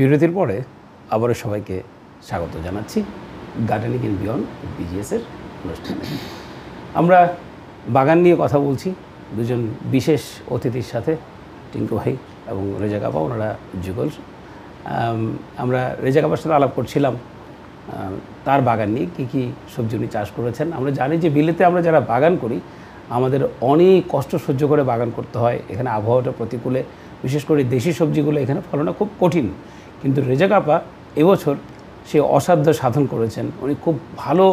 বিরতির পরে আবারও সবাইকে স্বাগত জানাচ্ছি গার্ডেনিং ইন বিয়ন্ড বিজিএসের অনুষ্ঠানে। আমরা বাগান নিয়ে কথা বলছি দুজন বিশেষ অতিথির সাথে, টিঙ্কু ভাই এবং রেজা কাপা, ওনারা যুগল। আমরা রেজা কাপার সাথে আলাপ করছিলাম তার বাগান নিয়ে, কী কী সবজি উনি চাষ করেছেন। আমরা জানি যে বিলেতে আমরা যারা বাগান করি আমাদের অনেক কষ্ট সহ্য করে বাগান করতে হয়। এখানে আবহাওয়াটা প্রতিকূলে, বিশেষ করে দেশি সবজিগুলো এখানে ফলানো খুব কঠিন। কিন্তু রেজা কাপা এবছর সে অসাধ্য সাধন করেছেন, উনি খুব ভালো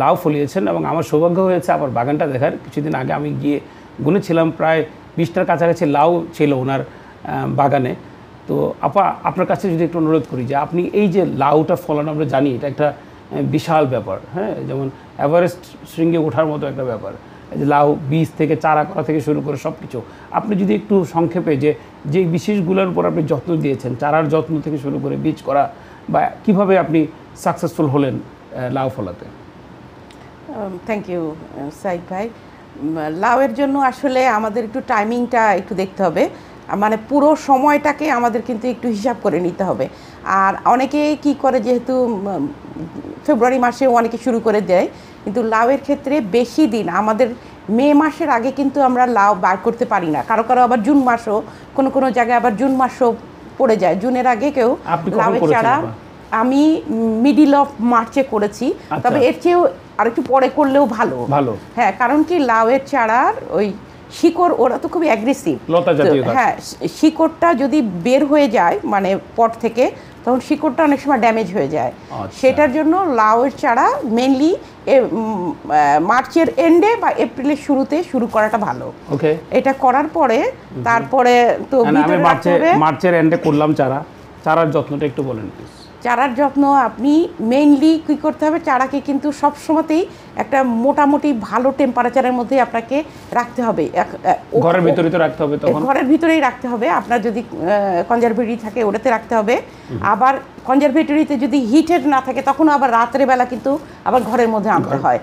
লাউ ফলিয়েছেন এবং আমার সৌভাগ্য হয়েছে আমার বাগানটা দেখার। কিছুদিন আগে আমি গিয়ে গুনেছিলাম, প্রায় 20টার কাছাকাছি লাউ ছিল ওনার বাগানে। তো আপা, আপনার কাছে যদি একটু অনুরোধ করি যে আপনি এই যে লাউটা ফলানো, আমরা জানি এটা একটা বিশাল ব্যাপার, হ্যাঁ, যেমন এভারেস্ট শৃঙ্গে ওঠার মতো একটা ব্যাপার। এই যে লাউ বীজ থেকে চারা করা থেকে শুরু করে সব কিছু, আপনি যদি একটু সংক্ষেপে যে বিশেষগুলোর উপর আপনি যত্ন দিয়েছেন, চারার যত্ন থেকে শুরু করে বীজ করা, বা কিভাবে আপনি সাকসেসফুল হলেন লাউ ফলাতে। থ্যাংক ইউ সাইদ ভাই। লাউয়ের জন্য আসলে আমাদের একটু টাইমিংটা একটু দেখতে হবে, মানে পুরো সময়টাকে আমাদের কিন্তু একটু হিসাব করে নিতে হবে। আর অনেকে কি করে, যেহেতু ফেব্রুয়ারি মাসে অনেকে শুরু করে দেয়, কিন্তু লাউয়ের ক্ষেত্রে বেশি দিন আমাদের মে মাসের আগে কিন্তু আমরা লাউ বার করতে পারি না। কারো কারো আবার জুন মাসও, কোনো জায়গায় আবার জুন মাসও পড়ে যায়। জুনের আগে কেউ লাউয়ের চারা আমি মিডিল অফ মার্চে করেছি, তবে এর চেয়েও আরেকটু পরে করলেও ভালো। হ্যাঁ, কারণ কি লাউয়ের চারার ওই শিকড়, ওরা তো খুবই অ্যাগ্রেসিভ, হ্যাঁ, শিকড়টা যদি বের হয়ে যায় মানে পট থেকে, তখন শিকড়টা অনেক সময় ড্যামেজ হয়ে যায়। সেটার জন্য লাউয়ের চারা মেনলি মার্চের এন্ডে বা এপ্রিলের শুরুতে শুরু করাটা ভালো। এটা করার পরে তারপরে তো মার্চের এন্ডে করলাম চারার যত্নটা একটু বলেন প্লিজ। চারার যত্ন আপনি মেইনলি কী করতে হবে, চারাকে কিন্তু সব সময়তেই একটা মোটামুটি ভালো টেম্পারেচারের মধ্যে আপনাকে রাখতে হবে। ঘরের ভিতরেই তো রাখতে হবে, তখন ঘরের ভিতরেই রাখতে হবে। আপনার যদি কনজারভেটরি থাকে ওটাতে রাখতে হবে। আবার কনজারভেটরিতে যদি হিটেড না থাকে তখন আবার রাত্রেবেলা কিন্তু আবার ঘরের মধ্যে আনতে হয়।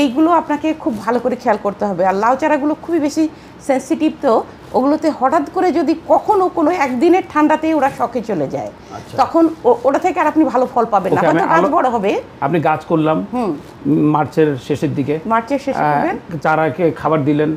এইগুলো আপনাকে খুব ভালো করে খেয়াল করতে হবে। আর লাউ চারাগুলো খুবই বেশি সেন্সিটিভ, তো ওগুলোতে হঠাৎ করে যদি কখনো কোনো একদিনের ঠান্ডাতেই ওরা শখে চলে যায়, তখন ওটা থেকে আর আপনি ভালো ফল পাবেন না। হয়তো গাছ বড় হবে। আপনি গাছ করলাম মার্চের শেষের দিকে, চারাকে খাবার দিলেন,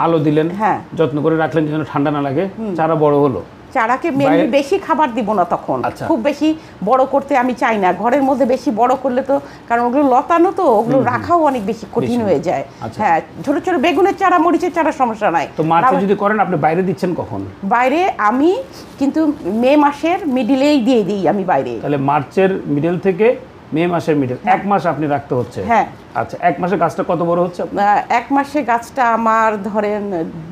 আলো দিলেন, হ্যাঁ, যত্ন করে রাখলেন যেন ঠান্ডা না লাগে, চারা বড় হলো। চারাকে মেনলি বেশি খাবার দিব না তখন, খুব বেশি বড় করতে আমি চাই না। ঘরের মধ্যে বেশি বড় করলে তো, কারণ ওগুলো লতানো তো, ওগুলো রাখাও অনেক বেশি কঠিন হয়ে যায়। হ্যাঁ, ছোট ছোট বেগুনের চারা, মরিচের চারা সমস্যা নাই। তো মার্চে যদি করেন, আপনি বাইরে দিচ্ছেন কখন? বাইরে আমি কিন্তু মে মাসের মিডিলেই দিয়ে দিই আমি বাইরে। তাহলে মার্চের মিডল থেকে মে মাসের মিডল, 1 মাস আপনি রাখতে হচ্ছে। হ্যাঁ। আচ্ছা, 1 মাসে গাছটা কত বড় হচ্ছে? 1 মাসে গাছটা আমার ধরেন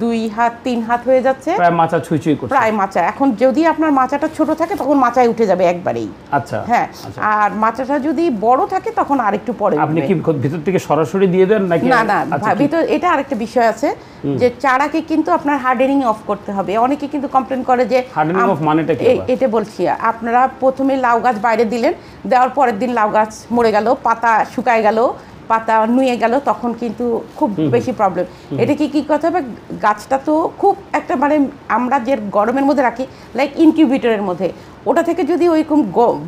2 হাত 3 হাত হয়ে যাচ্ছে, প্রায় মাচা ছুঁই করছে, প্রায় মাচা। এখন যদি আপনার মাচাটা ছোট থাকে তখন মাচায় উঠে যাবে একবারেই। আচ্ছা, হ্যাঁ। আর মাচাটা যদি বড় থাকে তখন আরেকটু পরে। আপনি কি ভিতর থেকে সরাসরি দিয়ে দেন নাকি? না, ভিতর, এটা আরেকটা বিষয় আছে যে চারাকে কিন্তু আপনার হার্ডেনিং অফ করতে হবে। অনেকে কিন্তু কমপ্লেন করে যে হার্ডেনিং অফ মানেটা কি? এটা বলছি, আপনারা প্রথমে লাউ গাছ বাইরে দিলেন, দেওয়ার পরের দিন লাউ গাছ মরে গেল, পাতা শুকায় গেল, পাতা নুয়ে গেল, তখন কিন্তু খুব বেশি প্রবলেম। এটা কি করতে হবে, গাছটা তো খুব একটা মানে আমরা যে গরমের মধ্যে রাখি, লাইক ইনকিউবেটরের মধ্যে, ওটা থেকে যদি ওইরকম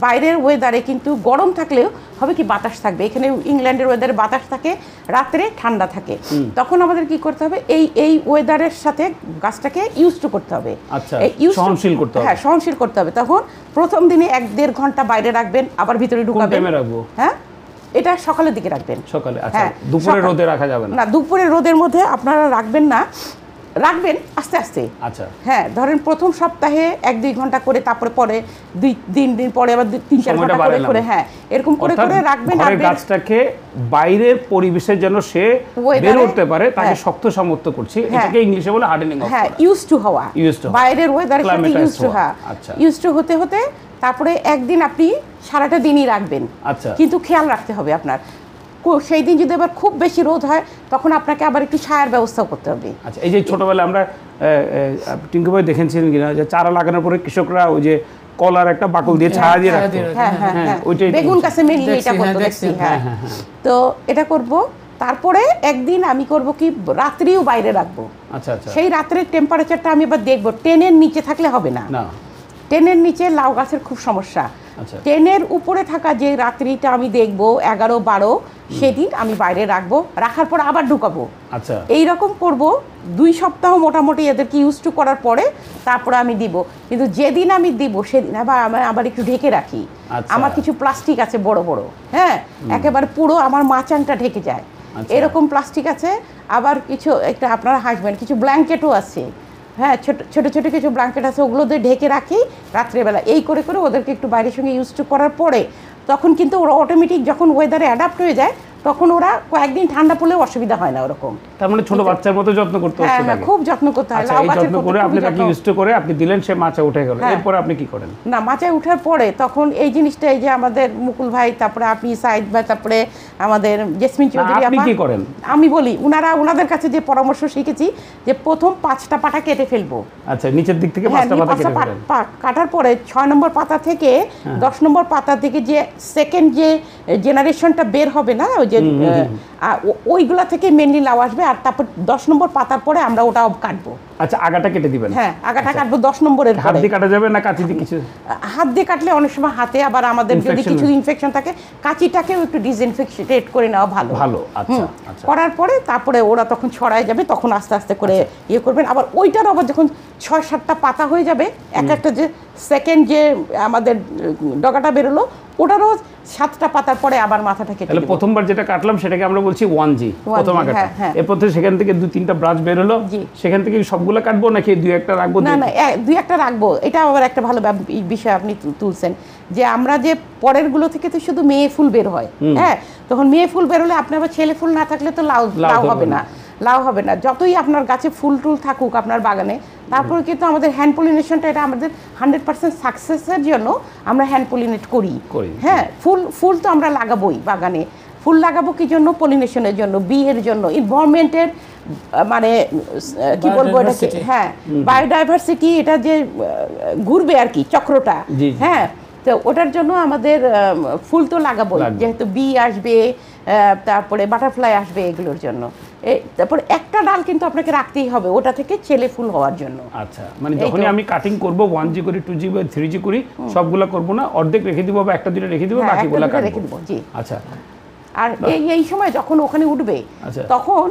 বাইরের ওয়েদারে কিন্তু গরম থাকলেও হবে কি, বাতাস থাকবে। এখানে ইংল্যান্ডের ওয়েদারে বাতাস থাকে, রাত্রে ঠান্ডা থাকে, তখন আমাদের কি করতে হবে, এই ওয়েদারের সাথে গাছটাকে ইউজ টু করতে হবে। সহনশীল করতে হবে। হ্যাঁ, সহনশীল করতে হবে। তখন প্রথম দিনে 1-1.5 ঘন্টা বাইরে রাখবেন, আবার ভিতরে ঢুকাবেন। হ্যাঁ, এটা সকালের দিকে রাখবেন। সকালে? আচ্ছা, দুপুরে রোদে রাখা যাবে না? দুপুরে রোদের মধ্যে আপনারা রাখবেন না, রাখবেন আস্তে আস্তে। আচ্ছা, হ্যাঁ, ধরেন প্রথম সপ্তাহে 1-2 ঘন্টা করে, তারপরে পরে 2-3 দিন পরে আবার 3-4 ঘন্টা করে, হ্যাঁ, এরকম করে রাখবেন। আর গাছটাকে বাইরের পরিবেশের জন্য সে বের করতে পারে, তাকে শক্ত সামর্থ্য করছি, এটাকে ইংলিশে বলে হার্ডেনিং অফ। হ্যাঁ, ইউজ টু হওয়া, বাইরের ওয়েদারের সাথে ইউজ টু হওয়া। ইউজ টু হতে হতে তারপরে একদিন আপনি সারাটা দিনই রাখবেন। আচ্ছা, কিন্তু খেয়াল রাখতে হবে আপনার, সেই দিন যদি আবার খুব বেশি রোদ হয় তখন আপনাকে আবার একটু ছায়ার ব্যবস্থাও করতে হবে। আচ্ছা, এই যে ছোটবেলায় আমরা টিঙ্কু ভাই দেখেছিলেন কিনা, যে চারা লাগানোর পরে কৃষকরা ওই যে কলার একটা বাকল দিয়ে ছায়া দিয়ে রাখতো, ওইটাই বেগুন গাছে মেনলি এটা করতে দেখছি। হ্যাঁ, তো এটা করব। তারপরে একদিন আমি করব কি, রাত্রিও বাইরে রাখবো। আচ্ছা, সেই রাত্রের টেম্পারেচারটা আমি এবার দেখবো, 10-এর নিচে থাকলে হবে না। 10-এর নিচে লাউ গাছের খুব সমস্যা। আচ্ছা 10-এর উপরে থাকা যে রাত্রিটা আমি দেখব 11-12 সেদিন আমি বাইরে রাখবো, রাখার পর আবার ঢুকাবো। আচ্ছা এইরকম করব 2 সপ্তাহ মোটামুটি এদেরকে ইউজ টু করার পরে তারপরে আমি দিব। কিন্তু যেদিন আমি দিব সেদিন আবার একটু ঢেকে রাখি। আচ্ছা। আমার কিছু প্লাস্টিক আছে বড় বড়, হ্যাঁ একেবারে পুরো আমার মাচানটা ঢেকে যায়, আচ্ছা। এরকম প্লাস্টিক আছে। আবার কিছু একটা আপনারা হাসবেন, কিছু ব্ল্যাঙ্কেটও আছে, হ্যাঁ ছোট ছোট ছোট কিছু ব্ল্যাঙ্কেট আছে, ওগুলো দিয়ে ঢেকে রাখি রাত্রেবেলা। এই করে করে ওদেরকে একটু বাইরের সঙ্গে ইউজ টু করার পরে তখন কিন্তু ওরা অটোমেটিক যখন ওয়েদারে অ্যাডাপ্ট হয়ে যায় তখন ওরা কয়েকদিন ঠান্ডা পড়লেও অসুবিধা হয় না ওরকম। তার মানে ছোট বাচ্চার মতো যত্ন করতে হ্যাঁ হচ্ছে হ্যাঁ খুব যত্ন করতে হয়। আচ্ছা লাউ এই গাছের যত্ন করে আপনি তাকে ইউজ করে আপনি দিলেন, সে মাচা উঠে গেল, এরপর আপনি কি করেন? না মাচায় ওঠার পরে তখন এই জিনিসটা, এই যে আমাদের মুকুল ভাই, তারপরে আপনি সাইদ ভাই, তারপরে আমাদের জেসমিন চৌধুরী আপনি আপা, কি করেন? আমি বলি ওনাদের কাছে যে পরামর্শ শিখেছি যে প্রথম 5টা পাতা কেটে ফেলবো। আচ্ছা নিচের দিক থেকে হ্যাঁ 5টা পাতা কেটে ফেলেন। কাটার পরে 6 নম্বর পাতা থেকে 10 নম্বর পাতা থেকে যে সেকেন্ড যে জেনারেশনটা বের হবে না, ওই যে ওইগুলা থেকে মেনলি লাউ আসবে। আর তারপর 10 নম্বর পাতার পরে আমরা ওটাও কাটবো। আচ্ছা আগাটা কেটে দিবেন? হ্যাঁ আগাটা কাটবো 10 নম্বরের হাত পরে। দিয়ে কাটা যাবে না কাঁচি দিয়ে? কিছু হাত দিয়ে কাটলে অনেক সময় হাতে আবার আমাদের যদি কিছু ইনফেকশন থাকে কাঁচিটাকেও একটু ডিসইনফেক্টেড করে নেওয়া ভালো। ভালো আচ্ছা আচ্ছা। করার পরে তারপরে ওরা তখন ছড়ায় যাবে, তখন আস্তে আস্তে করে ইয়ে করবেন। আবার ওইটার আবার যখন 6-7টা পাতা হয়ে যাবে, এক একটা যে সেকেন্ড যে আমাদের ডগাটা বেরোলো ওটারও 7টা পাতার পরে আবার মাথাটা কেটে তাহলে দেব। প্রথমবার যেটা কাটলাম সেটাকে আমরা বলছি 1G, প্রথম আগাটা। হ্যাঁ। এরপর থেকে সেখান থেকে 2-3টা ব্রাঞ্চ বের হলো, সেখান থেকে সবগুলো কাটবো নাকি 2-1টা রাখবো? না না 2-1টা রাখবো। এটা আবার একটা ভালো বিষয় আপনি তুলছেন যে আমরা যে পরের গুলো থেকে তো শুধু মেয়ে ফুল বের হয়, হ্যাঁ তখন মেয়ে ফুল বের হলে আপনি আবার ছেলে ফুল না থাকলে তো লাউ হবে না, লাউ হবে না। যতই আপনার গাছে ফুল টুল থাকুক আপনার বাগানে, তারপরে কিন্তু আমাদের হ্যান্ড পলিনেশনটা এটা আমাদের 100% সাকসেসের জন্য আমরা হ্যান্ড পলিনেট করি। হ্যাঁ ফুল তো আমরা লাগাবোই বাগানে। ফুল লাগাবো কি জন্য? পলিনেশনের জন্য, বিয়ের জন্য, এনভায়রনমেন্টের মানে কি বলবো এটাকে, হ্যাঁ বায়োডাইভার্সিটি, এটা যে ঘুরবে আর কি চক্রটা, হ্যাঁ তো ওটার জন্য আমাদের ফুল তো লাগাবোই, যেহেতু বি আসবে, তারপরে বাটারফ্লাই আসবে এগুলোর জন্য। তারপর একটা ডাল কিন্তু আপনাকে রাখতেই হবে ওটা থেকে ছেলে ফুল হওয়ার জন্য। আচ্ছা মানে যখনই আমি কাটিং করব 1G করি 2G বা 3G করি সবগুলো করব না, অর্ধেক রেখে দিব বা একটা দুটো রেখে দিব, বাকিগুলো রেখে দিব। জি আচ্ছা। আর এই সময় যখন ওখানে উঠবে তখন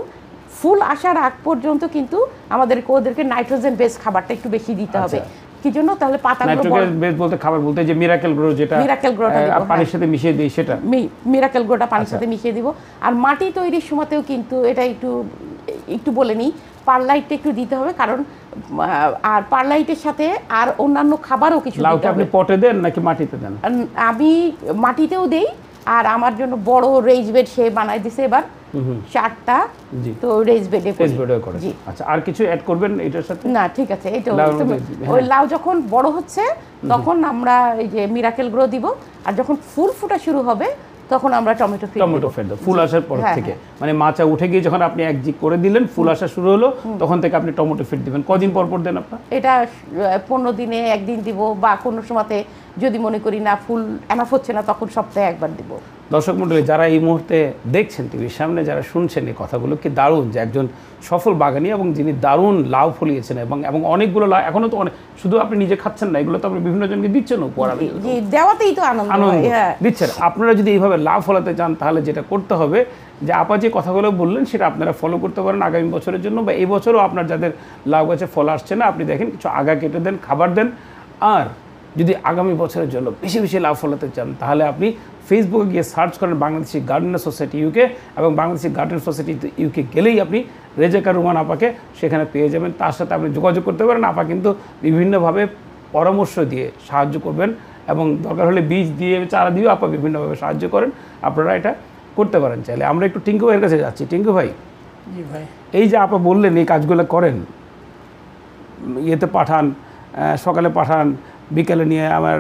ফুল আসার আগ পর্যন্ত কিন্তু আমাদেরকে ওদেরকে নাইট্রোজেন বেস খাবারটা একটু বেশি দিতে হবে। কি জন্য? তাহলে পাতাগুলো নাইট্রোজেন বেস বলতে খাবার বলতে যে মিরাকেল গ্রো, যেটা মিরাকেল গ্রোটা পানির সাথে মিশিয়ে দেই, সেটা মিরাকেল গ্রোটা পানির সাথে মিশিয়ে দিব। আর মাটি তৈরির সময়তেও কিন্তু এটা একটু বলে নিই, পারলাইটটা একটু দিতে হবে, কারণ আর পারলাইটের সাথে আর অন্যান্য খাবারও কিছু দিতে হবে। লাউটা আপনি পটে দেন নাকি মাটিতে দেন? আমি মাটিতেও দেই, আর আমার জন্য বড় রেজ বেড সে বানাই দিছে এবার 4টা, তো রেজ বেডে করে। আচ্ছা আর কিছু অ্যাড করবেন এটার সাথে? না ঠিক আছে, এইটা ওই লাউ যখন বড় হচ্ছে তখন আমরা এই যে মিরাকেল গ্রো দিব, আর যখন ফুল ফোটা শুরু হবে তখন আমরা টমেটো ফিড দেব। ফুল আসার পর থেকে মানে মাচা উঠে গিয়ে যখন আপনি 1G করে দিলেন, ফুল আসা শুরু হলো, তখন থেকে আপনি টমেটো ফিড দিবেন। কদিন পর পর দেন আপনারা? এটা 15 দিনে একদিন দিব, বা কোনো সময়তে যদি মনে করি না ফুল এনাফ হচ্ছে না তখন সপ্তাহে একবার দিব। দর্শক মণ্ডলী যারা এই মুহূর্তে দেখছেন টিভির সামনে, যারা শুনছেন এই কথাগুলো, কি দারুণ যে একজন সফল বাগানি এবং যিনি দারুণ লাউ ফলিয়েছেন, এবং অনেকগুলো লাউ এখনো তো শুধু আপনি নিজে খাচ্ছেন না, এগুলো তো আপনি বিভিন্ন জনকে দিচ্ছেন উপহার। দেওয়াতেই তো আনন্দ দিচ্ছেন। আপনারা যদি এইভাবে লাউ ফলাতে চান তাহলে যেটা করতে হবে যে আপা যে কথাগুলো বললেন সেটা আপনারা ফলো করতে পারেন আগামী বছরের জন্য, বা এই বছরও আপনার যাদের লাউ গাছে ফল আসছে না, আপনি দেখেন কিছু আগা কেটে দেন, খাবার দেন। আর যদি আগামী বছরের জন্য বেশি বেশি লাউ ফলাতে চান তাহলে আপনি ফেসবুকে গিয়ে সার্চ করেন বাংলাদেশি গার্ডেনার সোসাইটি ইউকে, এবং বাংলাদেশি গার্ডেন সোসাইটি ইউকে গেলেই আপনি রেজেকা রুমান আপাকে সেখানে পেয়ে যাবেন। তার সাথে আপনি যোগাযোগ করতে পারেন। আপা কিন্তু বিভিন্নভাবে পরামর্শ দিয়ে সাহায্য করবেন, এবং দরকার হলে বীজ দিয়ে চারা দিয়ে আপা বিভিন্নভাবে সাহায্য করেন। আপনারা এটা করতে পারেন চাইলে। আমরা একটু টিঙ্কু ভাইয়ের কাছে যাচ্ছি। টিঙ্কু ভাই, জি ভাই, এই যে আপা বললেন এই কাজগুলো করেন, ইয়েতে পাঠান, সকালে পাঠান, বিকেলে নিয়ে আমার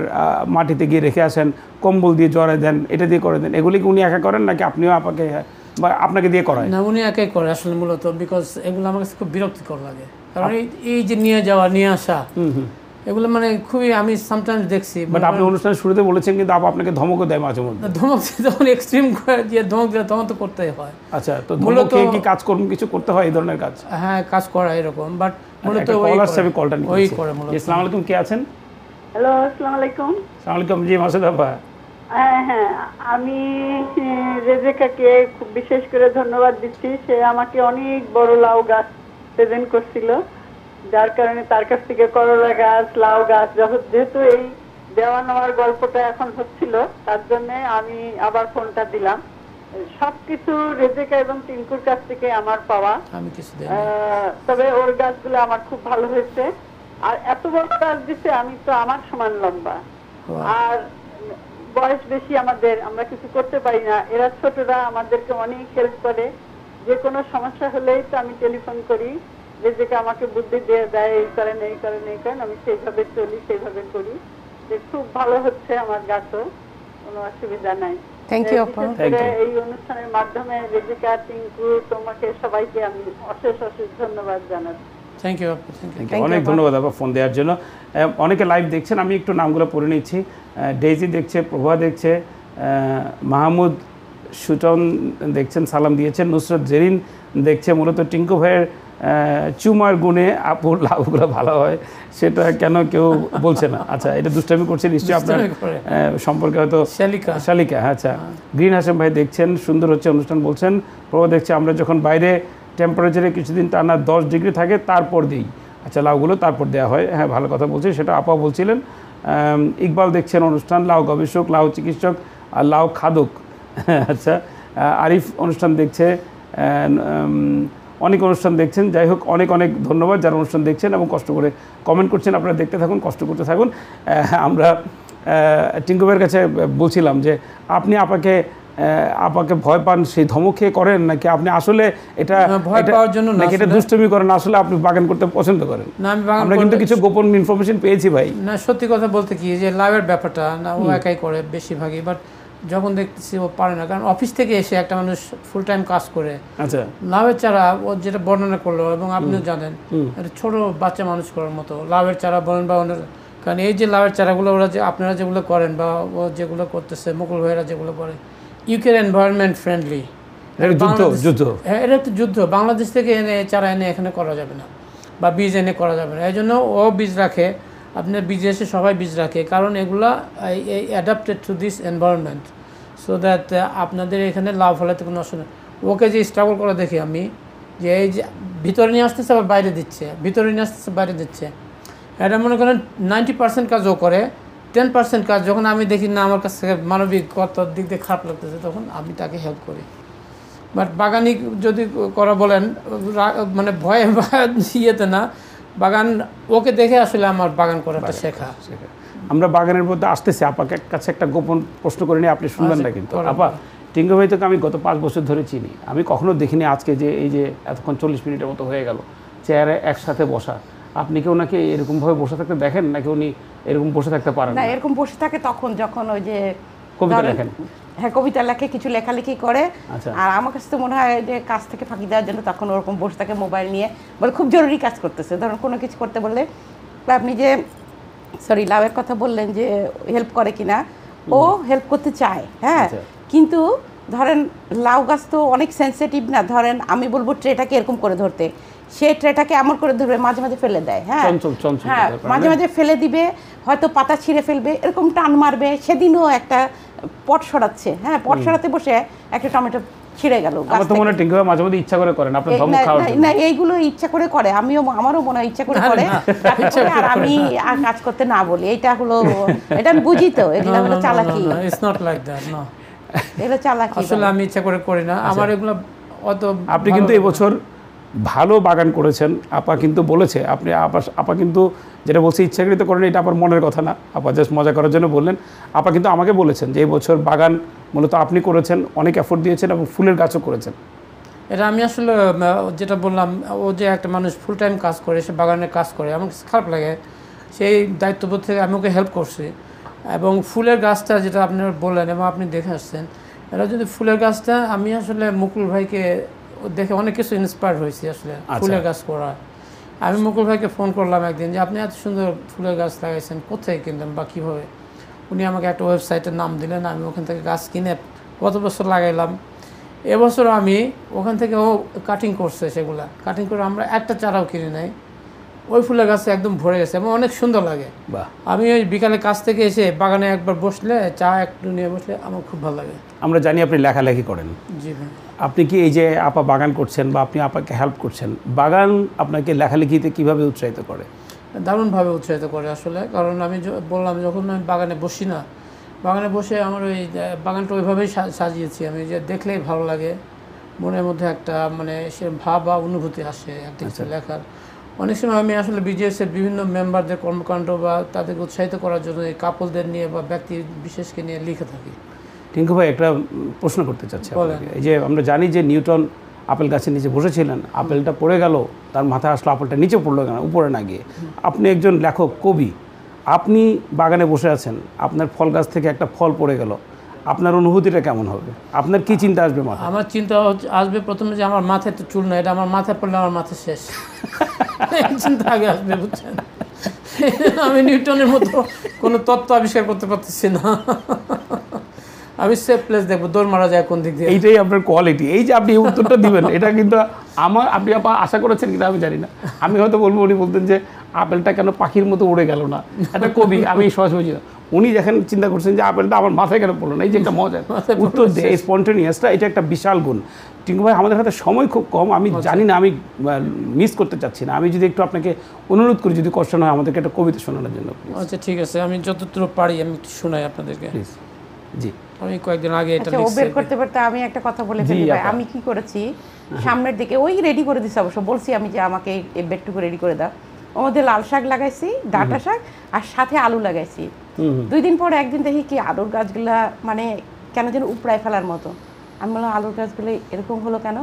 মাটিতে গিয়ে রেখে আসেন, কম্বল দিয়ে জড়ায় দেন, এটা দিয়ে করে দেন, এগুলি কি উনি একা করেন নাকি আপনিও আপাকে বা আপনাকে দিয়ে করায়? না, উনি একাই করে আসলে মূলত, বিকজ এগুলো আমার কাছে খুব বিরক্তিকর লাগে। কারণ এই যে নিয়ে যাওয়া নিয়ে আসা এগুলো মানে খুবই, আমি সামটাইমস দেখছি। বাট আপনি অনুষ্ঠানের শুরুতে বলেছেন কিন্তু আপা আপনাকে ধমকও দেয় মাঝে মধ্যে। ধমক যখন এক্সট্রিম দিয়ে ধমক দিলে তখন তো করতেই হয়। আচ্ছা, তো ধমক খেয়ে কি কাজকর্ম কিছু করতে হয় এই ধরনের কাজ? হ্যাঁ, কাজ করা এরকম, বাট মূলত কল আসছে, আমি কলটা নিয়ে। ওই করে মূলত। আসসালামু আলাইকুম, কে আছেন? হ্যালো, আসসালামু আলাইকুম। আসসালামু আলাইকুম। জি মাসুদ আপা। হ্যাঁ হ্যাঁ, আমি রেজেকাকে খুব বিশেষ করে ধন্যবাদ দিচ্ছি। সে আমাকে অনেক বড় লাউ গাছ প্রেজেন্ট করছিল, যার কারণে তার কাছ থেকে করলা গাছ, লাউ গাছ, যেহেতু এই দেওয়া নেওয়ার গল্পটা এখন হচ্ছিল, তার জন্য আমি আবার ফোনটা দিলাম। সবকিছু রেজেকা এবং টিঙ্কুর কাছ থেকে আমার পাওয়া। আমি কিছু দিই তবে ওর গাছগুলো আমার খুব ভালো হয়েছে। আর এত বড় গাছ দিচ্ছে, আমি তো আমার সমান লম্বা, আর বয়স বেশি আমাদের, আমরা কিছু করতে পারি না। এরা ছোটরা আমাদেরকে অনেক হেল্প করে। যে কোনো সমস্যা হলেই তো আমি টেলিফোন করি, রেজেকা আমাকে বুদ্ধি দিয়ে দেয়, এই করেন এই করেন এই করেন, আমি সেইভাবে চলি, সেইভাবে করি। যে খুব ভালো হচ্ছে আমার গাছও, কোনো অসুবিধা নাই। থ্যাংক ইউ আপা। বিশেষ করে এই অনুষ্ঠানের মাধ্যমে রেজেকা, টিঙ্কু, তোমাকে সবাইকে আমি অশেষ অশেষ ধন্যবাদ জানাচ্ছি। থ্যাংক ইউ আপু, থ্যাংক ইউ। অনেক ধন্যবাদ আপা ফোন দেওয়ার জন্য। অনেকে লাইভ দেখছেন, আমি একটু নামগুলো পড়ে নিচ্ছি। ডেইজি দেখছে, প্রভা দেখছে, মাহমুদ সুটন দেখছেন, সালাম দিয়েছেন। নুসরত জেরিন দেখছে। মূলত টিঙ্কু ভাইয়ের চুমার গুণে আপুর লাভগুলো ভালো হয়, সেটা কেন কেউ বলছে না। আচ্ছা, এটা দুষ্টামি করছে নিশ্চয়ই, আপনার সম্পর্কে হয়তো শালিকা। আচ্ছা, গ্রিন হাসেম ভাই দেখছেন, সুন্দর হচ্ছে অনুষ্ঠান বলছেন। প্রভা দেখছে, আমরা যখন বাইরে টেম্পারেচারে কিছুদিন টানা 10 ডিগ্রি থাকে তারপর দিই। আচ্ছা, লাউগুলো তারপর দেওয়া হয়। হ্যাঁ, ভালো কথা বলছি, সেটা আপা বলছিলেন। ইকবাল দেখছেন অনুষ্ঠান, লাউ গবেষক, লাউ চিকিৎসক আর লাউ খাদক। আচ্ছা, আরিফ অনুষ্ঠান দেখছে, অনেক অনুষ্ঠান দেখছেন। যাই হোক, অনেক অনেক ধন্যবাদ যারা অনুষ্ঠান দেখছেন এবং কষ্ট করে কমেন্ট করছেন। আপনারা দেখতে থাকুন, কষ্ট করতে থাকুন। আমরা টিঙ্কু ভাইয়ের কাছে বলছিলাম যে আপনি আপাকে ভয় পান, সেই ধমক খেয়ে করেন, নাকি আপনি আসলে এটা ভয় পাওয়ার জন্য নাকি এটা দুষ্টুমি করেন, আসলে আপনি বাগান করতে পছন্দ করেন? না, আমি আমরা কিন্তু কিছু গোপন ইনফরমেশন পেয়েছি ভাই। না, সত্যি কথা বলতে কি, যে লাভের ব্যাপারটা না ও একাই করে বেশিরভাগই, বাট যখন দেখতেছি ও পারে না, কারণ অফিস থেকে এসে একটা মানুষ ফুল টাইম কাজ করে। আচ্ছা, লাভের চারা ও যেটা বর্ণনা করলো, এবং আপনিও জানেন, ছোট বাচ্চা মানুষ করার মতো লাভের চারা বলেন বা অন্য, কারণ এই যে লাভের চারাগুলো ওরা যে আপনারা যেগুলো করেন বা ও যেগুলো করতেছে, মুকুল ভাইয়েরা যেগুলো করে, ইউকের এনভায়রনমেন্ট ফ্রেন্ডলি। হ্যাঁ, এটা একটা যুদ্ধ। বাংলাদেশ থেকে এনে চারা এনে এখানে করা যাবে না, বা বীজ এনে করা যাবে না। এই জন্য ও বীজ রাখে, আপনার বিদেশে সবাই বীজ রাখে, কারণ এগুলা adapted to this environment, so that আপনাদের এখানে লাভ ফলাতে কোনো অসুবিধা। ওকে যে স্ট্রাগল করা দেখি আমি, যে এই যে ভিতরে নিয়ে আসতেছে আবার বাইরে দিচ্ছে, ভিতরে নিয়ে আসতেছে বাইরে দিচ্ছে। এটা মনে করেন 90% কাজ ও করে, 10% কাজ যখন আমি দেখি না আমার কাছ থেকে মানবিক কত দিক দিয়ে খারাপ লাগতেছে, তখন আমি তাকে হেল্প করি। বাট বাগানি যদি করা বলেন, মানে ভয়ে বা ইয়েতে না, বাগান ওকে দেখে আসলে আমার বাগান করাটা শেখা। আমরা বাগানের মধ্যে আসতেছি। আপাকে কাছে একটা গোপন প্রশ্ন করে নিয়ে, আপনি শুনবেন না কিন্তু। আপা, টিঙ্কু ভাই তোকে আমি গত 5 বছর ধরে চিনি, আমি কখনো দেখিনি আজকে যে এই যে এতক্ষণ 40 মিনিটের মতো হয়ে গেল চেয়ারে একসাথে বসা। আপনি কি ওনাকে এরকমভাবে বসে থাকতে দেখেন, নাকি উনি এরকম বসে থাকতে পারেন না? এরকম বসে থাকে তখন যখন ওই যে কবিতা লেখেন। হ্যাঁ, কবিতা লেখে, কিছু লেখালেখি করে। আর আমার কাছে তো মনে হয় যে কাজ থেকে ফাঁকি দেওয়ার জন্য তখন ওরকম বসে থাকে মোবাইল নিয়ে, বলে খুব জরুরি কাজ করতেছে। ধরুন কোনো কিছু করতে বললে, আপনি যে লাভের কথা বললেন যে হেল্প করে কিনা, ও হেল্প করতে চায়, হ্যাঁ, কিন্তু ধরেন লাউ গাছ তো অনেক সেন্সিটিভ না। ধরেন আমি বলবো ট্রেটাকে এরকম করে ধরতে, সে ট্রেটাকে এমন করে ধরবে, মাঝে মাঝে ফেলে দেয়। হ্যাঁ হ্যাঁ, মাঝে মাঝে ফেলে দিবে, হয়তো পাতা ছিঁড়ে ফেলবে, এরকম টান মারবে। সেদিনও একটা পট সরাচ্ছে, হ্যাঁ, পট সরাতে বসে একটা টমেটো ছিঁড়ে গেল। আমার তো মনে হয় টিঙ্কু ভাই মাঝে মাঝে ইচ্ছা করে করেন, আপনি ধমক খাওয়ার জন্য। না, এইগুলো ইচ্ছা করে করে, আমারও মনে হয় ইচ্ছা করে করে, আর আমি আর কাজ করতে না বলি। এটা হলো, এটা আমি বুঝি তো, এগুলো হলো চালাকি। It's not like that, no, এগুলো চালাকি। আসলে আমি ইচ্ছা করে করি না, আমার এগুলো অত। আপনি কিন্তু এবছর ভালো বাগান করেছেন, আপা কিন্তু বলেছে। আপা কিন্তু যেটা বলছে ইচ্ছাকৃত করেন, এটা আবার মনের কথা না, আপা জাস্ট মজা করার জন্য বললেন। আপা কিন্তু আমাকে বলেছেন যে এই বছর বাগান মূলত আপনি করেছেন, অনেক এফোর্ট দিয়েছেন এবং ফুলের গাছও করেছেন। এটা আমি আসলে যেটা বললাম, ও যে একটা মানুষ ফুল টাইম কাজ করে, সে বাগানে কাজ করে, আমার কাছে খারাপ লাগে। সেই দায়িত্ববোধ থেকে আমি ওকে হেল্প করছি। এবং ফুলের গাছটা যেটা আপনি বললেন এবং আপনি দেখে আসছেন, এটা যদি ফুলের গাছটা, আমি আসলে মুকুল ভাইকে দেখে অনেক কিছু ইন্সপায়ার হয়েছি আসলে ফুলের গাছ করা। আমি মুকুল ভাইকে ফোন করলাম একদিন যে আপনি এত সুন্দর ফুলের গাছ লাগাইছেন, কোথায় কিনলেন বা কীভাবে? উনি আমাকে একটা ওয়েবসাইটের নাম দিলেন, আমি ওখান থেকে গাছ কিনে গত বছর লাগাইলাম। এবছর আমি ওখান থেকে ও কাটিং করছে, সেগুলা কাটিং করে আমরা একটা চারাও কিনে নাই। ওই ফুলের গাছে একদম ভরে গেছে এবং অনেক সুন্দর লাগে। বাহ, আমি ওই বিকালে কাজ থেকে এসে বাগানে একবার বসলে চা একটু নিয়ে বসলে আমার খুব ভালো লাগে। আমরা জানি আপনি লেখালেখি করেন, জি ভাই। আপনি কি এই যে আপা বাগান করছেন বা আপনি আপাকে হেল্প করছেন, বাগান আপনাকে লেখালেখিতে কিভাবে উৎসাহিত করে? দারুণভাবে উৎসাহিত করে আসলে, কারণ আমি বললাম যখন আমি বাগানে বসি না, বাগানে বসে আমার ওই বাগানটা ওইভাবেই সাজিয়েছি আমি, যে দেখলেই ভালো লাগে, মনের মধ্যে একটা মানে সে ভাব বা অনুভূতি আসে একটা কিছু লেখার। অনেক সময় আমি আসলে বিজিএসের বিভিন্ন মেম্বারদের কর্মকাণ্ড বা তাদেরকে উৎসাহিত করার জন্য এই কাপলদের নিয়ে বা ব্যক্তি বিশেষকে নিয়ে লিখে থাকি। টিঙ্কু ভাই, একটা প্রশ্ন করতে চাচ্ছি আপনাকে। এই যে আমরা জানি যে নিউটন আপেল গাছের নিচে বসেছিলেন, আপেলটা পড়ে গেল, তার মাথায় আসলো, আপেলটা নিচে পড়লো কেন, উপরে না গিয়ে? আপনি একজন লেখক, কবি, আপনি বাগানে বসে আছেন, আপনার ফল গাছ থেকে একটা ফল পড়ে গেল, আপনার অনুভূতিটা কেমন হবে? আপনার কি চিন্তা আসবে মাথায়? আমার চিন্তা আসবে প্রথমে যে আমার মাথায় তো চুল না, এটা আমার মাথায় পড়লে আমার মাথা শেষ। এই চিন্তা আগে আসবে, বুঝছেন? আমি নিউটনের মতো কোনো তত্ত্ব আবিষ্কার করতে পারতেছি না। আমি সেফ প্লেস দেখবো, দৌড় মারা যায় কোন দিক দিয়ে। এইটাই আপনার কোয়ালিটি। এই যে আপনি এই উত্তরটা দিবেন, এটা কিন্তু আপনি আশা করেছেন কিনা আমি জানি না। আমি হয়তো বলবো, উনি বলতেন যে আপেলটা কেন পাখির মতো উড়ে গেল না, একটা কবি, আমি সহজ উনি দেখেন চিন্তা করছেন যে আপেলটা আমার মাথায় কেন পড়লো না। এই যে একটা মজা উত্তর দিয়ে এই স্পন্টেনিয়াসটা, এটা একটা বিশাল গুণ। টিঙ্কু ভাই, আমাদের হাতে সময় খুব কম, আমি জানি না, আমি মিস করতে চাচ্ছি না। আমি যদি একটু আপনাকে অনুরোধ করি, যদি কষ্ট নয়, আমাদেরকে একটা কবিতা শোনানোর জন্য। আচ্ছা ঠিক আছে, আমি যতটুকু পারি আমি একটু শোনাই আপনাদেরকে। প্লিজ। জি। আমি কয়েকদিন আগে এটা আচ্ছা, ও বের করতে পারতে আমি একটা কথা বলে ফেলি ভাই। আমি কি করেছি, সামনের দিকে ওই রেডি করে দিছি, অবশ্য বলছি আমি যে আমাকে এই বেডটুকু রেডি করে দাও। ওর মধ্যে লাল শাক লাগাইছি, ডাঁটা শাক, আর সাথে আলু লাগাইছি। 2 দিন পরে একদিন দেখি কি আলুর গাছগুলা মানে কেন যেন উপড়ায় ফেলার মতো। আমি বললাম আলুর গাছগুলো এরকম হলো কেন?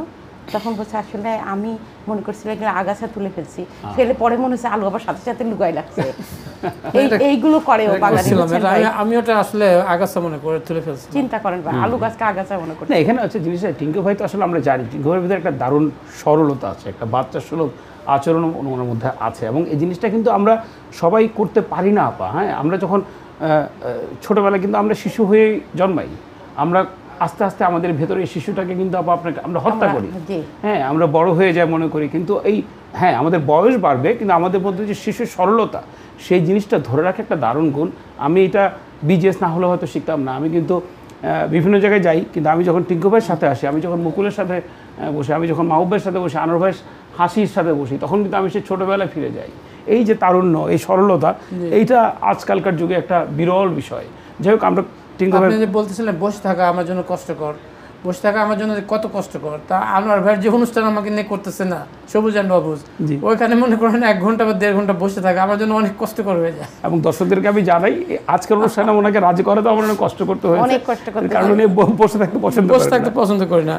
তখন বলছে আসলে আমি মনে করছিলাম আগাছা তুলে ফেলছি, ফেলে পরে মনে হচ্ছে আলু আবার সাথে সাথে লুকাই লাগছে। এইগুলো করে ও বাগানে। আমি ওটা আসলে আগাছা মনে করে তুলে ফেলছি। চিন্তা করেন ভাই, আলু গাছকে আগাছা মনে করছে না, এখানে হচ্ছে জিনিসটা, টিঙ্কু ভাই তো আসলে আমরা জানি টিঙ্কু ভাইয়ের ভিতরে একটা দারুণ সরলতা আছে, একটা বাচ্চা সুলভ আচরণ ওনার মধ্যে আছে, এবং এই জিনিসটা কিন্তু আমরা সবাই করতে পারি না আপা। হ্যাঁ, আমরা যখন ছোটোবেলায় কিন্তু আমরা শিশু হয়ে জন্মাই, আমরা আস্তে আস্তে আমাদের ভেতরে এই শিশুটাকে কিন্তু আপনাকে আমরা হত্যা করি। হ্যাঁ, আমরা বড় হয়ে যায় মনে করি, কিন্তু এই হ্যাঁ আমাদের বয়স বাড়বে, কিন্তু আমাদের মধ্যে যে শিশুর সরলতা, সেই জিনিসটা ধরে রাখা একটা দারুণ গুণ। আমি এটা বিজিএস না হলে হয়তো শিখতাম না। আমি কিন্তু বিভিন্ন জায়গায় যাই, কিন্তু আমি যখন টিঙ্কু ভাইয়ের সাথে আসি, আমি যখন মুকুলের সাথে বসে, আমি যখন মাহবুব ভাইয়ের সাথে বসি, আনোয়ার ভাইয়ের হাসির সাথে বসি, তখন কিন্তু আমি সেই ছোটোবেলায় ফিরে যাই। এই যে তারুণ্য, এই সরলতা, এইটা আজকালকার যুগে একটা বিরল বিষয়। যাই হোক, আমরা টিঙ্কু ভাই বলতেছিলেন বসে থাকা আমার জন্য কষ্টকর, বসে থাকা আমার জন্য কত কষ্টকর। তা আনোয়ার ভাইয়ের যে অনুষ্ঠান আমাকে নিয়ে করতেছে না, সবুজ অ্যান্ড অবুজ, ওইখানে মনে করেন 1 ঘন্টা বা 1.5 ঘন্টা বসে থাকা আমার জন্য অনেক কষ্টকর হয়ে যায়। এবং দর্শকদেরকে আমি জানাই, আজকের অনুষ্ঠানে ওনাকে রাজি করে তো আমার অনেক কষ্ট করতে হয়েছে, অনেক কষ্ট করতে, কারণ উনি বসে থাকতে পছন্দ করি না।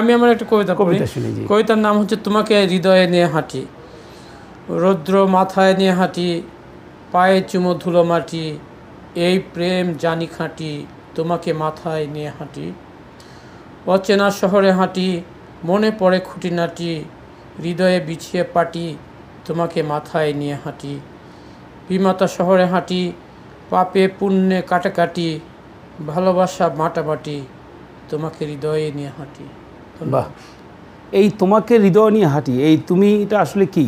আমি আমার একটা কবিতা শুনি। কবিতার নাম হচ্ছে তোমাকে হৃদয়ে নিয়ে হাঁটি, রৌদ্র মাথায় নিয়ে হাঁটি, পায়ে চুমো ধুলো মাটি, এই প্রেম জানি খাঁটি, তোমাকে মাথায় নিয়ে হাঁটি, অচেনা শহরে হাঁটি, মনে পড়ে খুঁটিনাটি, হৃদয়ে বিছিয়ে পাটি, তোমাকে মাথায় নিয়ে হাঁটি, বিমাতা শহরে হাঁটি, পাপে পুণ্যে কাটাকাটি, ভালোবাসা মাটামাটি, তোমাকে হৃদয়ে নিয়ে হাঁটি। বাহ, এই তোমাকে হৃদয় নিয়ে হাঁটি, এই তুমিটা আসলে কি?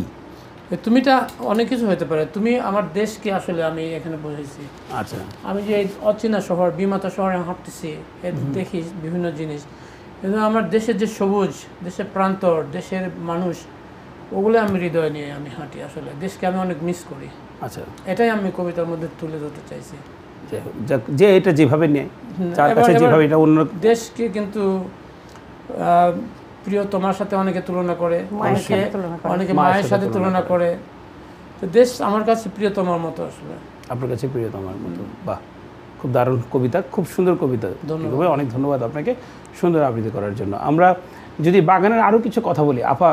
তুমিটা অনেক কিছু হতে পারে। তুমি আমার দেশকে আসলে আমি এখানে বুঝেছি। আচ্ছা, আমি যে অচেনা শহর, বিমাতা শহরে হাঁটতেছি, দেখি বিভিন্ন জিনিস, কিন্তু আমার দেশের যে সবুজ, দেশের প্রান্তর, দেশের মানুষ, ওগুলো আমি হৃদয় নিয়ে আমি হাঁটি। আসলে দেশকে আমি অনেক মিস করি। আচ্ছা, এটাই আমি কবিতার মধ্যে তুলে ধরতে চাইছি, যে এটা যেভাবে নেয়, যার কাছে যেভাবে এটা অন্য দেশকে কিন্তু প্রিয় তোমার সাথে অনেকে তুলনা করে, অনেকে মায়ের সাথে তুলনা করে। তো দেশ আমার কাছে প্রিয় তোমার মতো, আসলে আপনার কাছে প্রিয় তোমার মতো। বাহ, খুব দারুণ কবিতা, খুব সুন্দর কবিতা। ধন্যবাদ, অনেক ধন্যবাদ আপনাকে সুন্দর আবৃত্তি করার জন্য। আমরা যদি বাগানের আরও কিছু কথা বলি, আপা,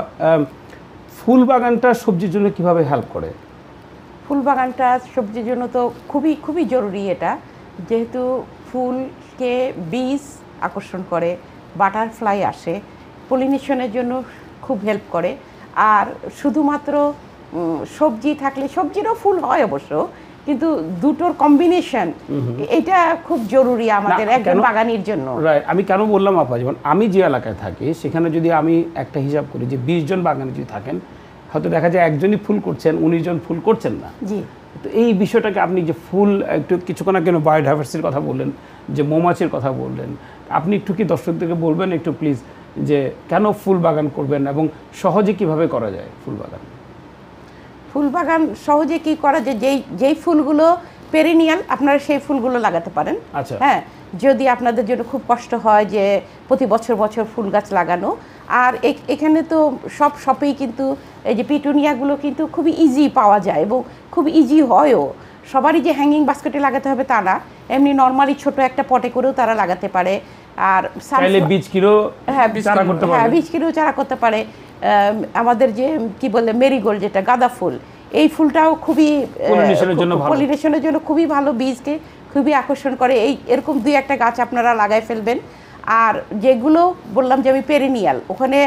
ফুল বাগানটা সবজির জন্য কিভাবে হেল্প করে? ফুল বাগানটা সবজির জন্য তো খুবই খুবই জরুরি এটা, যেহেতু ফুলকে বীজ আকর্ষণ করে, বাটারফ্লাই আসে, পলিনেশনের জন্য খুব হেল্প করে। আর শুধুমাত্র সবজি থাকলে, সবজিরও ফুল হয় অবশ্য, কিন্তু দুটোর কম্বিনেশন এটা খুব জরুরি আমাদের একজন বাগানির জন্য। আমি কেন বললাম আপা, যেমন আমি যে এলাকায় থাকি, সেখানে যদি আমি একটা হিসাব করি যে 20 জন বাগানি যদি থাকেন, হয়তো দেখা যায় একজনই ফুল করছেন, 19 জন ফুল করছেন না। জি, তো এই বিষয়টাকে আপনি যে ফুল একটু কিছুক্ষণ আগে বায়োডাইভার্সিটির কথা বললেন, যে মৌমাছির কথা বললেন, আপনি একটু কি দর্শকদেরকে বলবেন একটু প্লিজ যে কেন ফুল বাগান করবেন এবং সহজে কিভাবে করা যায় ফুল বাগান? ফুল বাগান সহজে কি করা যায়, যেই ফুলগুলো পেরিনিয়াল আপনারা সেই ফুলগুলো লাগাতে পারেন। আচ্ছা। হ্যাঁ, যদি আপনাদের জন্য খুব কষ্ট হয় যে প্রতি বছর বছর ফুল গাছ লাগানো, আর এখানে তো সব শপেই কিন্তু এই যে পিটুনিয়াগুলো কিন্তু খুবই ইজি পাওয়া যায় এবং খুব ইজি হয়ও। সবারই যে হ্যাঙ্গিং বাস্কেটে লাগাতে হবে তা না, এমনি নর্মালি ছোট একটা পটে করেও তারা লাগাতে পারে। আর চাইলে বীজ কিলো চারা করতে পারে। হ্যাঁ, বীজ কিনেও চারা করতে পারে। আমাদের যে কি বলে মেরিগোল্ড, যেটা গাঁদা ফুল, এই ফুলটাও খুবই পলিনেশনের জন্য খুবই ভালো, বীজকে খুবই আকর্ষণ করে। এরকম 2-1টা গাছ আপনারা লাগাই ফেলবেন। আর যেগুলো বললাম যে আমি পেরিনিয়াল, ওখানে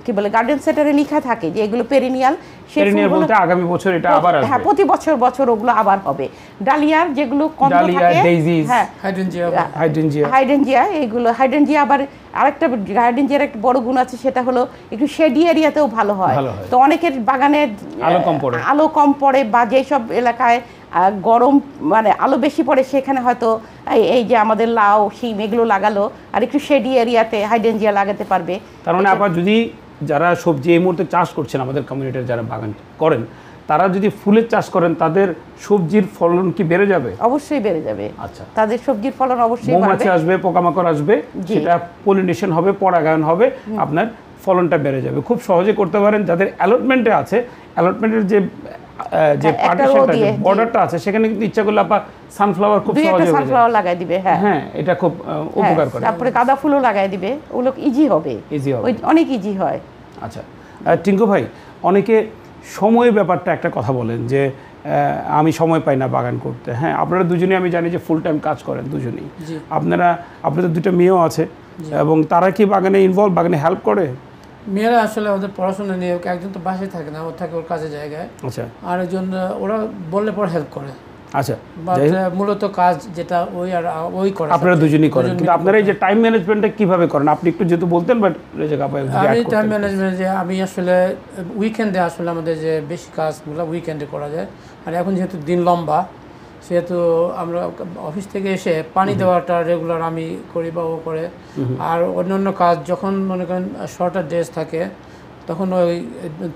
কি বলে গার্ডেন সেন্টারে লেখা থাকে যে এগুলো পেরিনিয়াল, পেরিনিয়াল বলতে আগামী বছর এটা আবার আসবে। হ্যাঁ, প্রতি বছর বছর ওগুলো আবার হবে। ডালিয়ার যেগুলো কন্দ থাকে, হ্যাঁ, হাইড্রেনজিয়া, এইগুলো হাইড্রেনজিয়া আবার আরেকটা হাইড্রেনজিয়ার একটা বড় গুণ আছে, সেটা হলো একটু শেডি এরিয়াতেও ভালো হয়। তো অনেকের বাগানে আলো কম পড়ে বা যেসব এলাকায় গরম মানে আলো বেশি পড়ে, সেখানে হয়তো এই যে আমাদের লাউ, শিম এগুলো লাগালো, আর একটু শেডি এরিয়াতে হাইড্রেনজিয়া লাগাতে পারবে। তার মানে আবার যদি যারা সবজি এই মুহূর্তে চাষ করছেন, আমাদের কমিউনিটির যারা বাগান করেন, তারা যদি ফুলের চাষ করেন, তাদের সবজির ফলন কি বেড়ে যাবে? অবশ্যই বেড়ে যাবে। আচ্ছা, তাদের সবজির ফলন অবশ্যই বাড়বে। মৌমাছি আসবে, পোকামাকড় আসবে, সেটা পলিনেশন হবে, পরাগায়ন হবে, আপনার ফলনটা বেড়ে যাবে। খুব সহজে করতে পারেন। যাদের অ্যালটমেন্টে আছে, অ্যালটমেন্টের যে পার্টিশনটা, বর্ডারটা আছে, সেখানে কিন্তু ইচ্ছা করলে আপা সানফ্লাওয়ার খুব সহজে সানফ্লাওয়ার লাগাই দিবে। হ্যাঁ হ্যাঁ, এটা খুব উপকার করে। তারপরে গাঁদা ফুলও লাগাই দিবে, ওগুলো ইজি হবে, অনেক ইজি হয়। আচ্ছা, টিঙ্কু ভাই, অনেকে সময়ের ব্যাপারটা একটা কথা বলেন যে আমি সময় পাই না বাগান করতে। হ্যাঁ, আপনারা দুজনেই আমি জানি যে ফুল টাইম কাজ করেন দুজনেই। আপনাদের 2টা মেয়েও আছে, এবং তারা কি বাগানে ইনভলভ, বাগানে হেল্প করে? মেয়েরা আসলে ওদের পড়াশোনা নিয়ে, একজন তো বাসায় থাকে না, ও থাকে ওর কাজের জায়গায়। আচ্ছা। আর একজন ওরা বললে পর হেল্প করে। আচ্ছা, মূলত কাজ যেটা ওই করে, আপনারা দুজনেই করেন। কিন্তু আপনারা এই যে টাইম ম্যানেজমেন্টটা কিভাবে করেন আপনি একটু যেহেতু বলতেন, বাট আমি টাইম ম্যানেজমেন্ট যে আমি আসলে উইকেন্ডে আসলে আমাদের যে বেশি কাজগুলো উইকেন্ডে করা যায়। আর এখন যেহেতু দিন লম্বা, সেহেতু আমরা অফিস থেকে এসে পানি দেওয়াটা রেগুলার আমি করি বা ও করে। আর অন্যান্য কাজ যখন মনে করেন শর্টার ডেজ থাকে, তখন ওই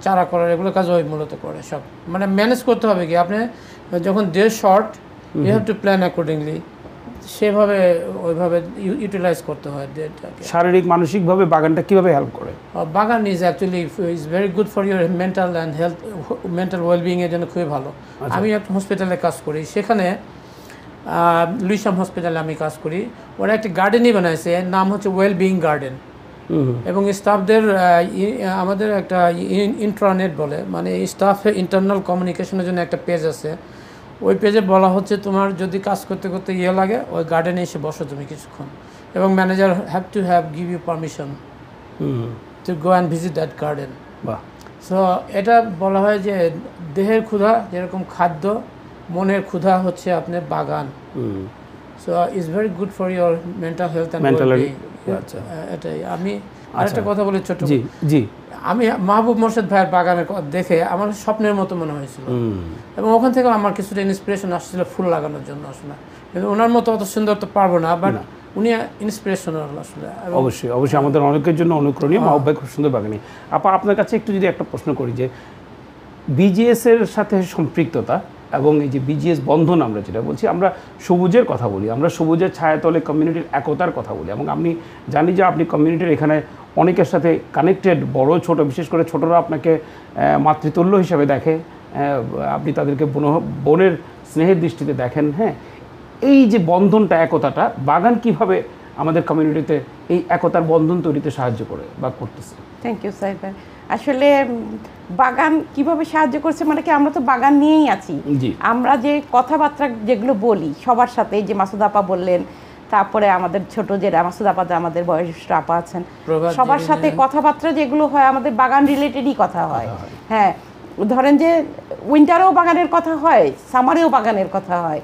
চারা করার এগুলো কাজ ওই মূলত করে। সব মানে ম্যানেজ করতে হবে কি, আপনি যখন day short, you have to plan accordingly, সেভাবে ওইভাবে ইউটিলাইজ করতে হয় ডেটাকে। শারীরিক মানসিকভাবে বাগানটা কিভাবে হেল্প করে? বাগান is actually is very good for your mental and health, mental ওয়েলবিংয়ের জন্য খুবই ভালো। আমি একটা হসপিটালে কাজ করি, সেখানে লুইসাম হসপিটালে আমি কাজ করি। ওরা একটা গার্ডেনই বানাইছে, নাম হচ্ছে ওয়েলবিং গার্ডেন। এবং স্টাফদের আমাদের একটা ইন্ট্রানেট বলে, মানে স্টাফের ইন্টারনাল কমিউনিকেশনের জন্য একটা পেজ আছে। ওই পেজে বলা হচ্ছে তোমার যদি কাজ করতে করতে লাগে, ওই গার্ডেনে এসে বসো তুমি কিছুক্ষণ, এবং manager have to give you permission to go and visit that garden. So এটা বলা হয় যে দেহের ক্ষুধা যেরকম খাদ্য, মনের ক্ষুধা হচ্ছে আপনার বাগান। So is very good for your mental health and wellbeing. এটাই আমি আরেকটা কথা বলি ছোট। জি, আমি মাহবুব মোর্শেদ ভাইয়ের বাগানে দেখে আমার স্বপ্নের মতো মনে হয়েছিল, এবং ওখান থেকে আমার কিছুটা ইন্সপিরেশন আসছিল ফুল লাগানোর জন্য। আসলে কিন্তু ওনার মতো অত সুন্দর তো পারবো না, বাট উনি ইন্সপিরেশনাল আসলে। অবশ্যই অবশ্যই আমাদের অনেকের জন্য অনুকরণীয়। মাহবুব ভাই খুব সুন্দর বাগানি। আপা, আপনার কাছে একটু যদি একটা প্রশ্ন করি যে বিজিএস এর সাথে সম্পৃক্ততা এবং এই যে বিজিএস বন্ধন, আমরা যেটা বলছি, আমরা সবুজের কথা বলি, আমরা সবুজের ছায়াতলে কমিউনিটির একতার কথা বলি, এবং আমি জানি যে আপনি কমিউনিটির এখানে অনেকের সাথে কানেক্টেড, বড় ছোট, বিশেষ করে ছোটরা আপনাকে মাতৃতুল্য হিসাবে দেখে, আপনি তাদেরকে বোনের স্নেহের দৃষ্টিতে দেখেন। হ্যাঁ, এই যে বন্ধনটা, একতাটা, বাগান কিভাবে আমাদের কমিউনিটিতে এই একতার বন্ধন তৈরিতে সাহায্য করে বা করতেছে? থ্যাংক ইউ সাইদ ভাই। আসলে বাগান কিভাবে সাহায্য করছে মানে কি, আমরা তো বাগান নিয়েই আছি। আমরা যে কথাবার্তা যেগুলো বলি সবার সাথে, যে মাসুদ আপা বললেন, তারপরে আমাদের ছোট যে মাসুদ আপা, আমাদের বয়োজ্যেষ্ঠ আপা আছেন, সবার সাথে কথাবার্তা যেগুলো হয় আমাদের বাগান রিলেটেডই কথা হয়। হ্যাঁ, ধরেন যে উইন্টারেও বাগানের কথা হয়, সামারেও বাগানের কথা হয়।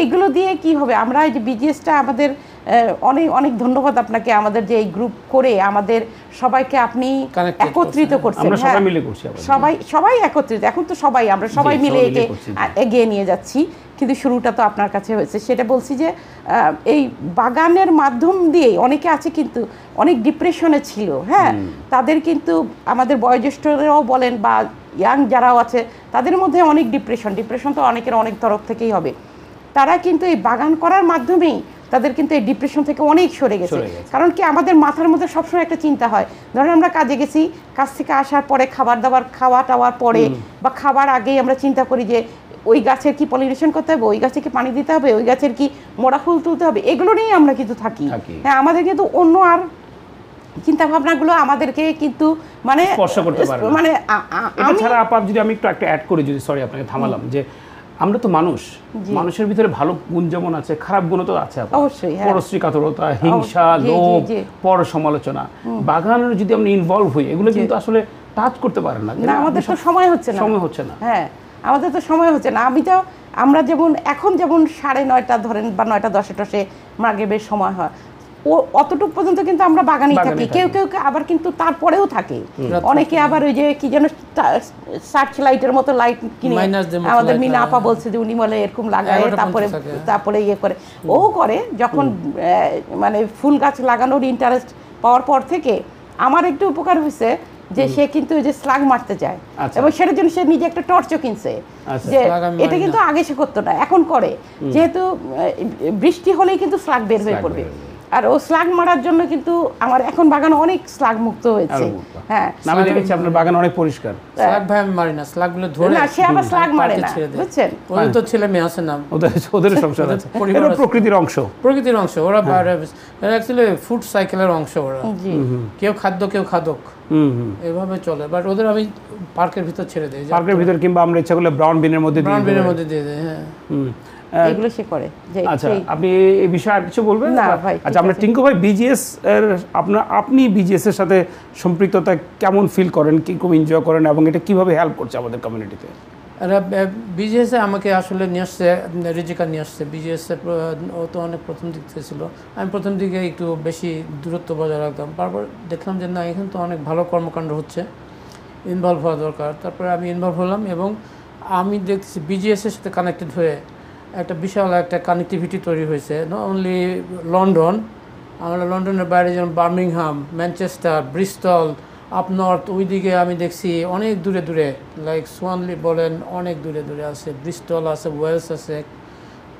এইগুলো দিয়ে কি হবে, আমরা এই যে বিজিএসটা আমাদের অনেক অনেক ধন্যবাদ আপনাকে, আমাদের যে এই গ্রুপ করে আমাদের সবাইকে আপনি Connected একত্রিত করছেন। আমরা হ্যাঁ, সবাই মিলে করছি আবার। সবাই একত্রিত, এখন তো আমরা সবাই জি, মিলে সবাই মিলে একে করছি, জি। এগিয়ে নিয়ে যাচ্ছি, কিন্তু শুরুটা তো আপনার কাছে হয়েছে। সেটা বলছি যে এই বাগানের মাধ্যম দিয়ে অনেকে আছে কিন্তু অনেক ডিপ্রেশনে ছিল, হ্যাঁ, তাদের কিন্তু আমাদের বয়োজ্যেষ্ঠরাও বলেন বা ইয়াং যারাও আছে তাদের মধ্যে অনেক ডিপ্রেশন তো অনেকের অনেক তরফ থেকেই হবে, তারা কিন্তু এই বাগান করার মাধ্যমেই তাদের কিন্তু এই ডিপ্রেশন থেকে অনেক সরে গেছে। কারণ কি, আমাদের মাথার মধ্যে সবসময় একটা চিন্তা হয়, ধরেন আমরা কাজে গেছি, কাজ থেকে আসার পরে খাবার দাবার খাওয়া টাওয়ার পরে বা খাবার আগেই আমরা চিন্তা করি যে ওই গাছের কি পলিনেশন করতে হবে, ওই গাছে কি পানি দিতে হবে, ওই গাছের কি মোড়া ফুল তুলতে হবে, এগুলো নিয়েই আমরা কিন্তু থাকি। হ্যাঁ, আমাদের কিন্তু অন্য আর চিন্তা ভাবনাগুলো আমাদেরকে কিন্তু মানে স্পর্শ করতে পারে না। মানে এটা ছাড়া আপা যদি আমি একটু অ্যাড করি, যদি সরি আপনাকে থামালাম, যে আমরা তো মানুষের ভিতরে ভালো গুণ যেমন আছে, খারাপ গুণও তো আছে আপা। অবশ্যই, হ্যাঁ। পরশ্রী কাতরতা, হিংসা, জি, লোভ, জি। পর সমালোচনা, বাগানের যদি আমরা ইনভলভ হই, এগুলো কিন্তু আসলে টাচ করতে পারেন না। না, আমাদের তো সময় হচ্ছে না। হ্যাঁ, আমাদের তো সময় হচ্ছে না। আমরা যেমন এখন যেমন 9:30 ধরেন বা 9:10 মাগে বেশ সময় হয়, ও অতটুকু পর্যন্ত কিন্তু আমরা বাগানেই থাকি। কেউ আবার কিন্তু তারপরেও থাকে, অনেকে আবার ওই যে কি যেন সার্চ লাইটের মতো লাইট কিনে, আমাদের মিনা আপা বলছে যে উনি বলে এরকম লাগায়, তারপরে ইয়ে করে ও করে। যখন মানে ফুল গাছ লাগানোর ইন্টারেস্ট পাওয়ার পর থেকে আমার একটু উপকার হয়েছে যে সে কিন্তু ওই যে স্লাগ মারতে চায়, এবং সেটার জন্য সে নিজে একটা টর্চও কিনছে, যে এটা কিন্তু আগে সে করতো না, এখন করে, যেহেতু বৃষ্টি হলেই কিন্তু স্লাগ বের হয়ে পড়বে। আর ও স্লাগ মারার জন্য কিন্তু আমার এখন বাগান অনেক স্লাগ মুক্ত হয়েছে। হ্যাঁ, আমি দেখেছি আপনার বাগান অনেক পরিষ্কার। স্লাগ ভাই আমি মারি না, স্লাগগুলো ধরে না, সে আবার স্লাগ মারে না, বুঝছেন? ওদের তো ছেলে মেয়ে আছে না, ওদের সংসার আছে, এটা প্রকৃতির অংশ। ওরা অ্যাকচুয়ালি ফুড সাইকেলের অংশ। ওরা কেউ খাদ্য কেউ খাদক, এভাবে চলে। বাট ওদের আমি পার্কের ভিতর ছেড়ে দিই, পার্কের ভিতর, কিংবা আমরা ইচ্ছা করলে ব্রাউন বিনের মধ্যে দিয়ে দিই। হ্যাঁ, এগুলো সে করে। আচ্ছা, আপনি এই বিষয়ে আর কিছু বলবেন? না ভাই। আচ্ছা, আমরা টিঙ্কু ভাই, বিজিএস এর আপনি বিজিএস এর সাথে সম্পৃক্ততা কেমন ফিল করেন, কি খুব এনজয় করেন, এবং এটা কিভাবে হেল্প করছে আমাদের কমিউনিটিতে? বিজিএসে আমাকে আসলে নিয়ে আসছে, রিজিকা নিয়ে আসছে বিজিএসে। ও তো অনেক প্রথম দিক থেকে ছিল, আমি প্রথম দিকে একটু বেশি দূরত্ব বজায় রাখতাম। তারপর দেখলাম যে না, এখানে তো অনেক ভালো কর্মকাণ্ড হচ্ছে, ইনভলভ হওয়া দরকার। তারপরে আমি ইনভলভ হলাম, এবং আমি দেখছি বিজিএসের সাথে কানেক্টেড হয়ে একটা বিশাল একটা কানেক্টিভিটি তৈরি হয়েছে। নট অনলি লন্ডন, আমরা লন্ডনের বাইরে যেমন Birmingham, Manchester, Bristol, up north, ওইদিকে আমি দেখছি অনেক দূরে দূরে, লাইক সোয়ানলি বলেন, অনেক দূরে দূরে আছে, ব্রিস্টল আছে, ওয়েলস আছে,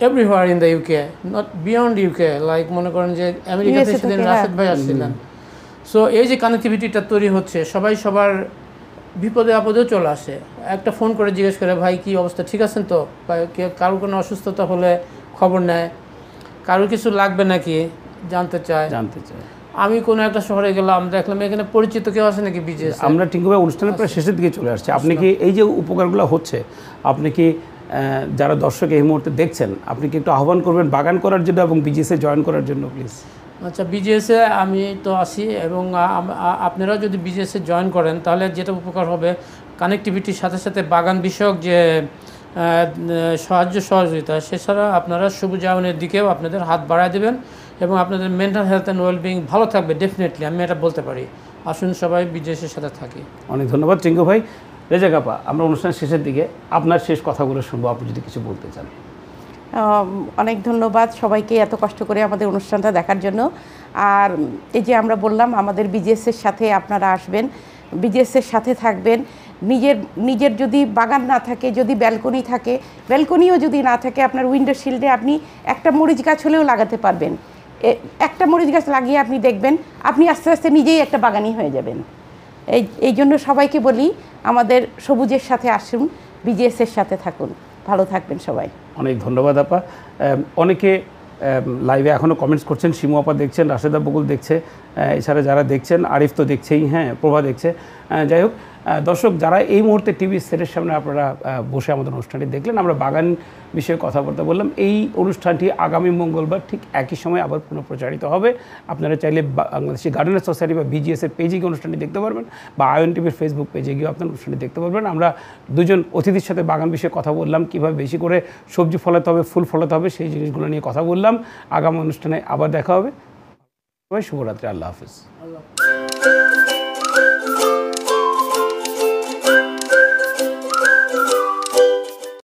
everywhere in the UK, not beyond UK. Like মনে করেন যে আমেরিকাতে সেদিন রাশেদ ভাই আসছিলেন। সো এই যে কানেক্টিভিটিটা তৈরি হচ্ছে, সবাই সবার বিপদে আপদেও চলে আসে, একটা ফোন করে জিজ্ঞেস করে, ভাই কি অবস্থা, ঠিক আছেন তো? কারোর কোনো অসুস্থতা হলে খবর নেয়, কারোর কিছু লাগবে নাকি জানতে চায়। আমি কোনো একটা শহরে গেলাম, দেখলাম এখানে পরিচিত কেউ আছে নাকি বিজেএস। আমরা টিঙ্কু ভাই অনুষ্ঠানের প্রায় শেষের দিকে চলে আসছে। আপনি কি এই যে উপকারগুলো হচ্ছে, আপনি কি যারা দর্শক এই মুহূর্তে দেখছেন, আপনি কি একটু আহ্বান করবেন বাগান করার জন্য এবং বিজেএসে জয়েন করার জন্য, প্লিজ? আচ্ছা, বিজেএসে আমি তো আসি, এবং আপনারা যদি বিজেএসে জয়েন করেন তাহলে যেটা উপকার হবে, কানেক্টিভিটির সাথে সাথে বাগান বিষয়ক যে সহযোগিতা, সেছাড়া আপনারা সবুজায়নের দিকেও আপনাদের হাত বাড়ায় দেবেন, এবং আপনাদের মেন্টাল হেলথ অ্যান্ড ওয়েলবিং ভালো থাকবে ডেফিনেটলি, আমি এটা বলতে পারি। আসুন সবাই বিজেএসের সাথে থাকি। অনেক ধন্যবাদ টিঙ্কু ভাই। রেজাক আপা, আমরা অনুষ্ঠানের শেষের দিকে আপনার শেষ কথাগুলো শুনবো, আপনি যদি কিছু বলতে চান। অনেক ধন্যবাদ সবাইকে এত কষ্ট করে আমাদের অনুষ্ঠানটা দেখার জন্য। আর এই যে আমরা বললাম, আমাদের বিজেএসের সাথে আপনারা আসবেন, বিজেএসের সাথে থাকবেন। নিজের যদি বাগান না থাকে, যদি ব্যালকনি থাকে, ব্যালকনিও যদি না থাকে, আপনার উইন্ডো শিল্ডে আপনি একটা মরিচ গাছ হলেও লাগাতে পারবেন। একটা মরিচ গাছ লাগিয়ে আপনি দেখবেন, আপনি আস্তে আস্তে নিজেই একটা বাগানি হয়ে যাবেন। এই জন্য সবাইকে বলি, আমাদের সবুজের সাথে আসুন, বিজেএসের সাথে থাকুন। ভালো থাকবেন সবাই। অনেক ধন্যবাদ আপা। অনেকে লাইভে এখনও কমেন্টস করছেন, শিমু আপা দেখছেন, রাশেদা বকুল দেখছে, এছাড়া যারা দেখছেন, আরিফ তো দেখছেই, হ্যাঁ, প্রভা দেখছে। যাই হোক, দর্শক যারা এই মুহূর্তে টিভি সেটের সামনে আপনারা বসে আমাদের অনুষ্ঠানটি দেখলেন, আমরা বাগান বিষয়ে কথাবার্তা বললাম। এই অনুষ্ঠানটি আগামী মঙ্গলবার ঠিক একই সময় আবার পুনঃপ্রচারিত হবে। আপনারা চাইলে বাংলাদেশি গার্ডেনার সোসাইটি বা বিজিএসের পেজে গিয়ে অনুষ্ঠানটি দেখতে পারবেন, বা আয়ন টিভির ফেসবুক পেজে গিয়ে আপনার অনুষ্ঠানটি দেখতে পারবেন। আমরা দুজন অতিথির সাথে বাগান বিষয়ে কথা বললাম, কীভাবে বেশি করে সবজি ফলাতে হবে, ফুল ফলাতে হবে, সেই জিনিসগুলো নিয়ে কথা বললাম। আগামী অনুষ্ঠানে আবার দেখা হবে। সবাই শুভরাত্রি, আল্লাহ হাফিজ।